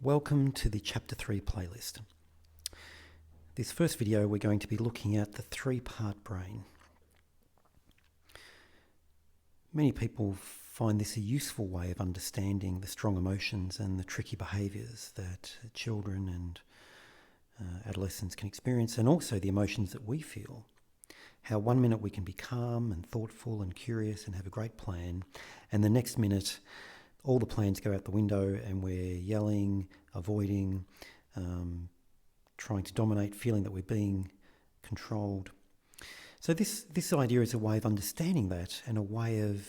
Welcome to the Chapter 3 playlist. This first video we're going to be looking at the three-part brain. Many people find this a useful way of understanding the strong emotions and the tricky behaviours that children and adolescents can experience, and also the emotions that we feel. How 1 minute we can be calm and thoughtful and curious and have a great plan, and the next minute all the plans go out the window and we're yelling, avoiding, trying to dominate, feeling that we're being controlled. So this idea is a way of understanding that and a way of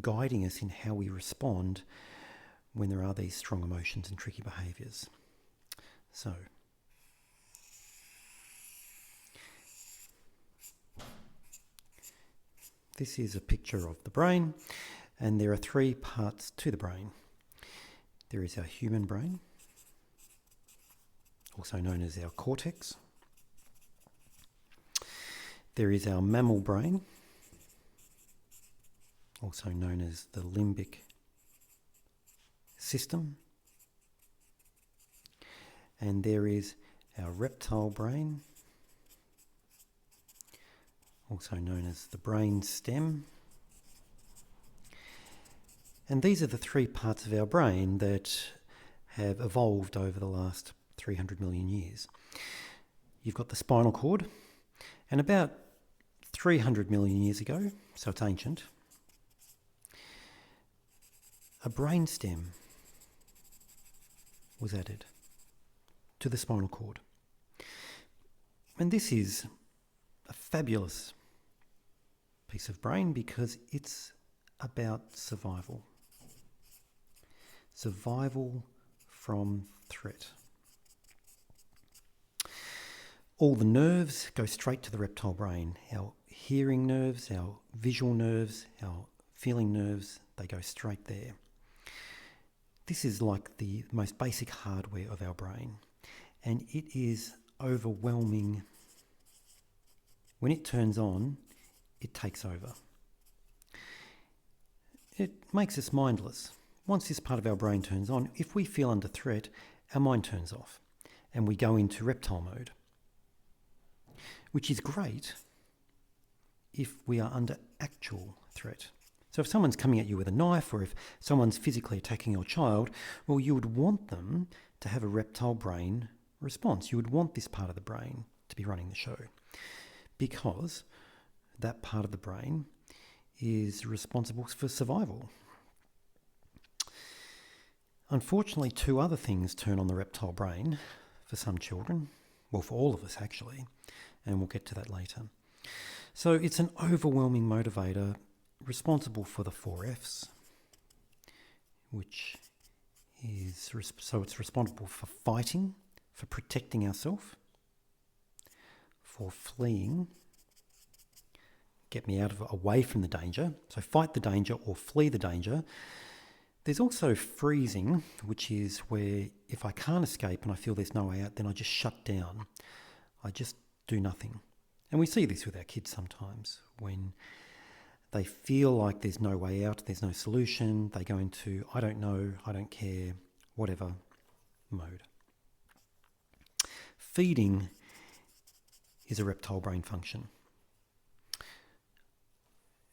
guiding us in how we respond when there are these strong emotions and tricky behaviours. So, this is a picture of the brain, and there are three parts to the brain. There is our human brain, also known as our cortex. There is our mammal brain, also known as the limbic system. And there is our reptile brain, also known as the brain stem. And these are the three parts of our brain that have evolved over the last 300 million years. You've got the spinal cord, and about 300 million years ago, so it's ancient, a brain stem was added to the spinal cord. And this is a fabulous piece of brain because it's about survival. Survival from threat. All the nerves go straight to the reptile brain. Our hearing nerves, our visual nerves, our feeling nerves, they go straight there. This is like the most basic hardware of our brain, and it is overwhelming. When it turns on, it takes over. It makes us mindless. Once this part of our brain turns on, if we feel under threat, our mind turns off and we go into reptile mode, which is great if we are under actual threat. So if someone's coming at you with a knife, or if someone's physically attacking your child, well, you would want them to have a reptile brain response. You would want this part of the brain to be running the show, because that part of the brain is responsible for survival. Unfortunately, two other things turn on the reptile brain for some children, well, for all of us actually, and we'll get to that later. So it's an overwhelming motivator responsible for the 4 Fs, which is, so it's responsible for fighting, for protecting ourselves, for fleeing, get me away from the danger, so fight the danger or flee the danger. There's also freezing, which is where if I can't escape and I feel there's no way out, then I just shut down. I just do nothing. And we see this with our kids sometimes. When they feel like there's no way out, there's no solution, they go into I don't know, I don't care, whatever mode. Feeding is a reptile brain function.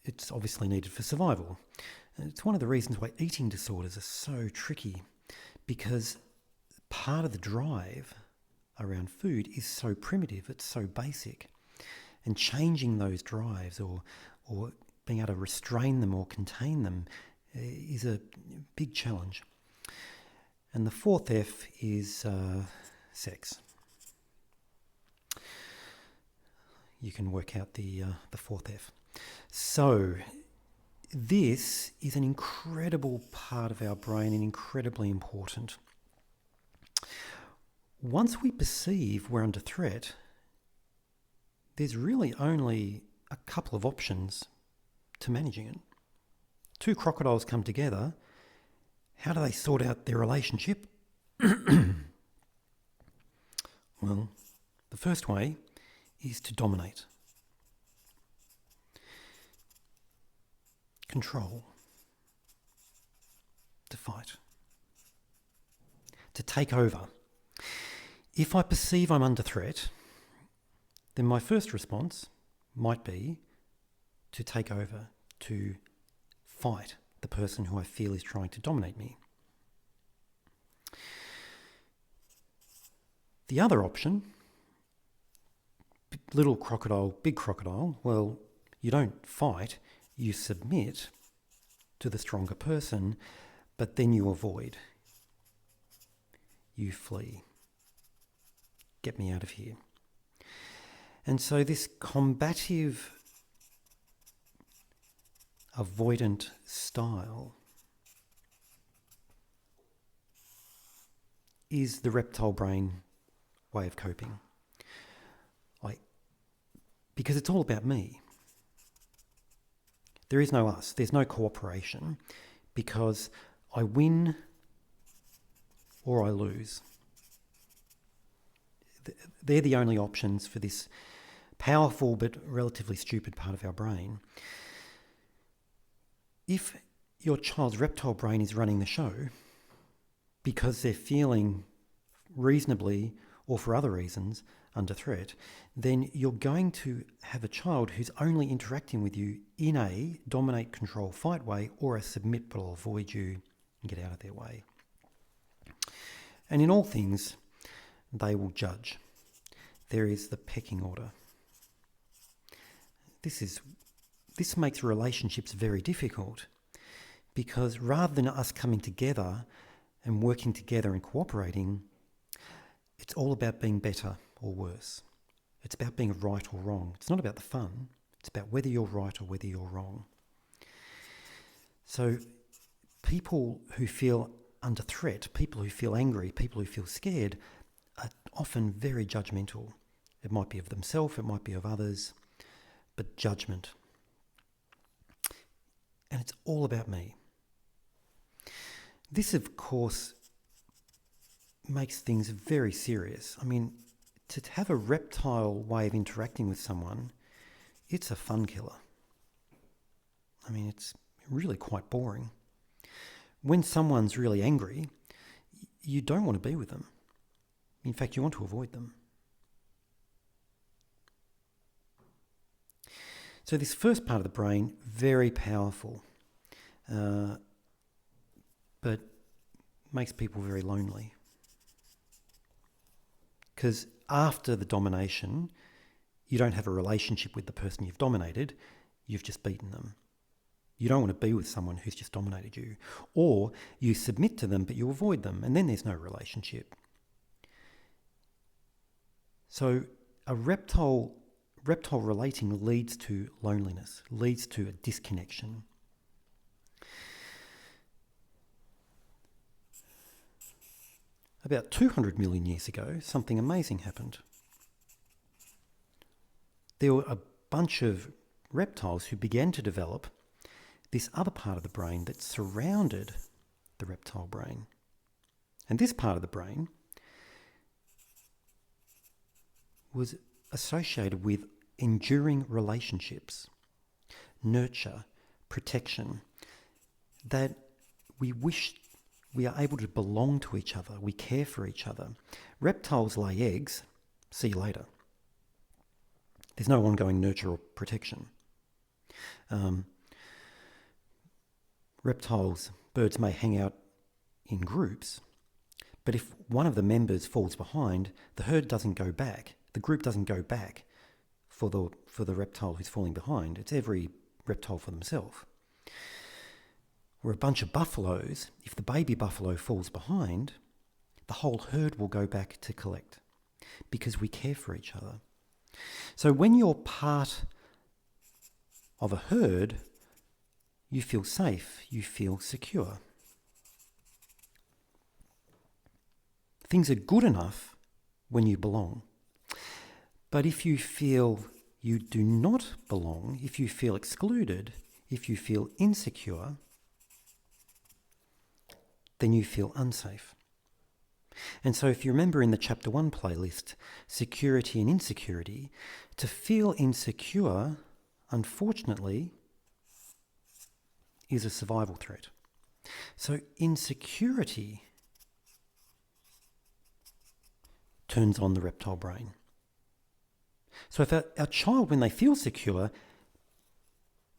It's obviously needed for survival. It's one of the reasons why eating disorders are so tricky, because part of the drive around food is so primitive, it's so basic. And changing those drives or being able to restrain them or contain them is a big challenge. And the 4th F is sex. You can work out the 4th F. So this is an incredible part of our brain and incredibly important. Once we perceive we're under threat, there's really only a couple of options to managing it. 2 crocodiles come together. How do they sort out their relationship? Well, the first way is to dominate. Control. To fight. to take over. If I perceive I'm under threat, then my first response might be to take over, to fight the person who I feel is trying to dominate me. The other option, little crocodile, big crocodile, well, you don't fight, you submit to the stronger person, but then you avoid. You flee. Get me out of here. And so this combative, avoidant style is the reptile brain way of coping. Because it's all about me. There is no us. There's no cooperation, because I win or I lose. They're the only options for this powerful but relatively stupid part of our brain. If your child's reptile brain is running the show because they're feeling reasonably, or for other reasons, under threat, then you're going to have a child who's only interacting with you in a dominate, control, fight way, or a submit but I'll avoid you and get out of their way. And in all things, they will judge. There is the pecking order. This makes relationships very difficult, because rather than us coming together and working together and cooperating, it's all about being better or worse. It's about being right or wrong. It's not about the fun. It's about whether you're right or whether you're wrong. So people who feel under threat, people who feel angry, people who feel scared are often very judgmental. It might be of themselves, it might be of others, but judgment. And it's all about me. This, of course, makes things very serious. I mean, to have a reptile way of interacting with someone, it's a fun killer. I mean, it's really quite boring. When someone's really angry, you don't want to be with them. In fact, you want to avoid them. So this first part of the brain, very powerful, but makes people very lonely. Because after the domination, you don't have a relationship with the person you've dominated, you've just beaten them. You don't want to be with someone who's just dominated you. Or you submit to them, but you avoid them, and then there's no relationship. So a reptile relating leads to loneliness, leads to a disconnection. About 200 million years ago, something amazing happened. There were a bunch of reptiles who began to develop this other part of the brain that surrounded the reptile brain. And this part of the brain was associated with enduring relationships, nurture, protection, that we wish we are able to belong to each other, we care for each other. Reptiles lay eggs, see you later. There's no ongoing nurture or protection. Birds may hang out in groups, but if one of the members falls behind, the herd doesn't go back, the group doesn't go back for the reptile who's falling behind. It's every reptile for themselves. Where a bunch of buffaloes, if the baby buffalo falls behind, the whole herd will go back to collect, because we care for each other. So when you're part of a herd, you feel safe, you feel secure. Things are good enough when you belong. But if you feel you do not belong, if you feel excluded, if you feel insecure, then you feel unsafe. And so if you remember in the Chapter 1 playlist, security and insecurity, to feel insecure, unfortunately, is a survival threat. So insecurity turns on the reptile brain. So if our child, when they feel secure,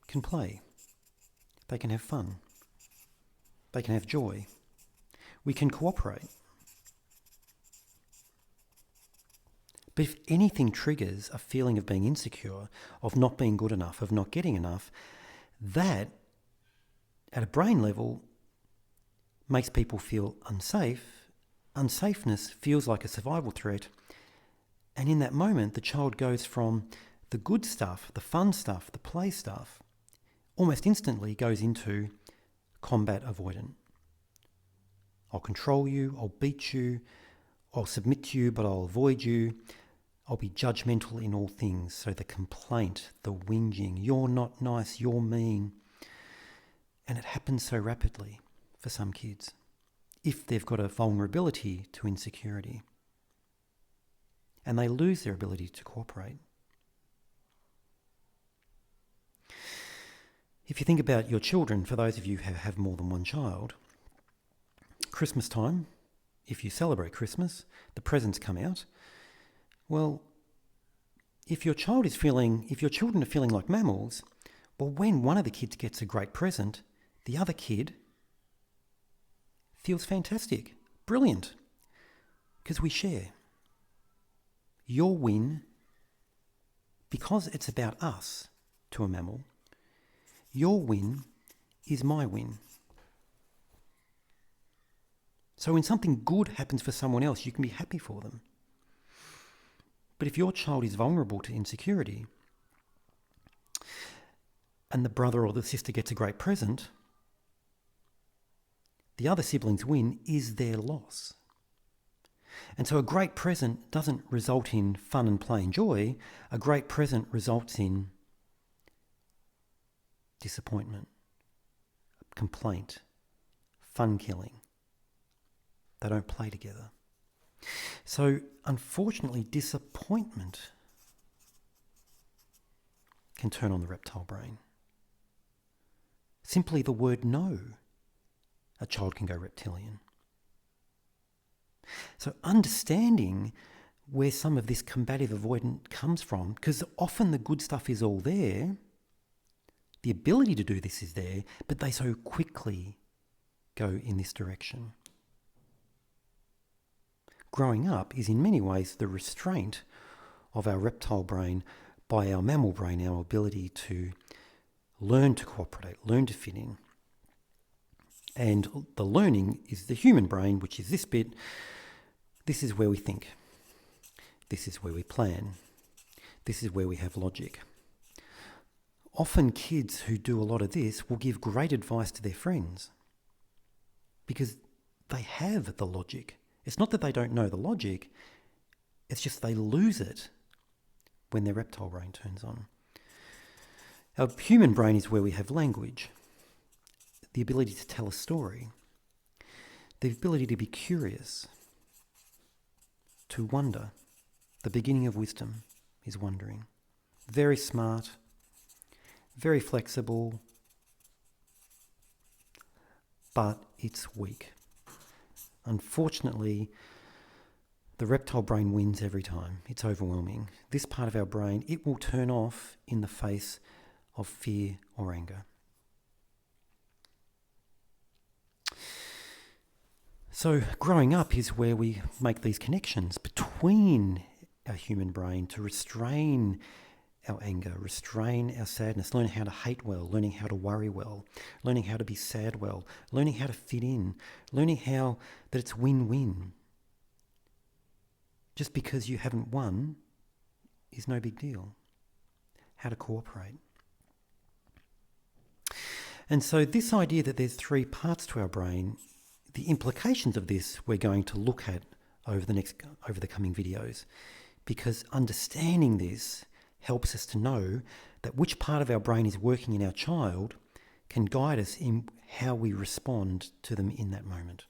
can play, they can have fun, they can have joy, we can cooperate. But if anything triggers a feeling of being insecure, of not being good enough, of not getting enough, that, at a brain level, makes people feel unsafe. Unsafeness feels like a survival threat. And in that moment, the child goes from the good stuff, the fun stuff, the play stuff, almost instantly goes into combat avoidant. I'll control you, I'll beat you, I'll submit to you, but I'll avoid you. I'll be judgmental in all things. So the complaint, the whinging, you're not nice, you're mean. And it happens so rapidly for some kids if they've got a vulnerability to insecurity. And they lose their ability to cooperate. If you think about your children, for those of you who have more than one child, Christmas time, if you celebrate Christmas, the presents come out. Well, if your children are feeling like mammals, well, when one of the kids gets a great present, the other kid feels fantastic, brilliant, because we share. Your win, because it's about us to a mammal, your win is my win. So when something good happens for someone else, you can be happy for them. But if your child is vulnerable to insecurity and the brother or the sister gets a great present, the other sibling's win is their loss. And so a great present doesn't result in fun and play and joy. A great present results in disappointment, complaint, fun killing. They don't play together. So, unfortunately, disappointment can turn on the reptile brain. Simply the word no, a child can go reptilian. So understanding where some of this combative avoidant comes from, because often the good stuff is all there, the ability to do this is there, but they so quickly go in this direction. Growing up is in many ways the restraint of our reptile brain by our mammal brain, our ability to learn to cooperate, learn to fit in. And the learning is the human brain, which is this bit. This is where we think. This is where we plan. This is where we have logic. Often kids who do a lot of this will give great advice to their friends because they have the logic. It's not that they don't know the logic, it's just they lose it when their reptile brain turns on. Our human brain is where we have language, the ability to tell a story, the ability to be curious, to wonder. The beginning of wisdom is wondering. Very smart, very flexible, but it's weak. Unfortunately, the reptile brain wins every time. It's overwhelming. This part of our brain, it will turn off in the face of fear or anger. So growing up is where we make these connections between our human brain to restrain our anger, restrain our sadness, learn how to hate well, learning how to worry well, learning how to be sad well, learning how to fit in, learning how that it's win-win. Just because you haven't won is no big deal. How to cooperate. And so this idea that there's three parts to our brain, the implications of this we're going to look at over the coming videos, because understanding this helps us to know that which part of our brain is working in our child can guide us in how we respond to them in that moment.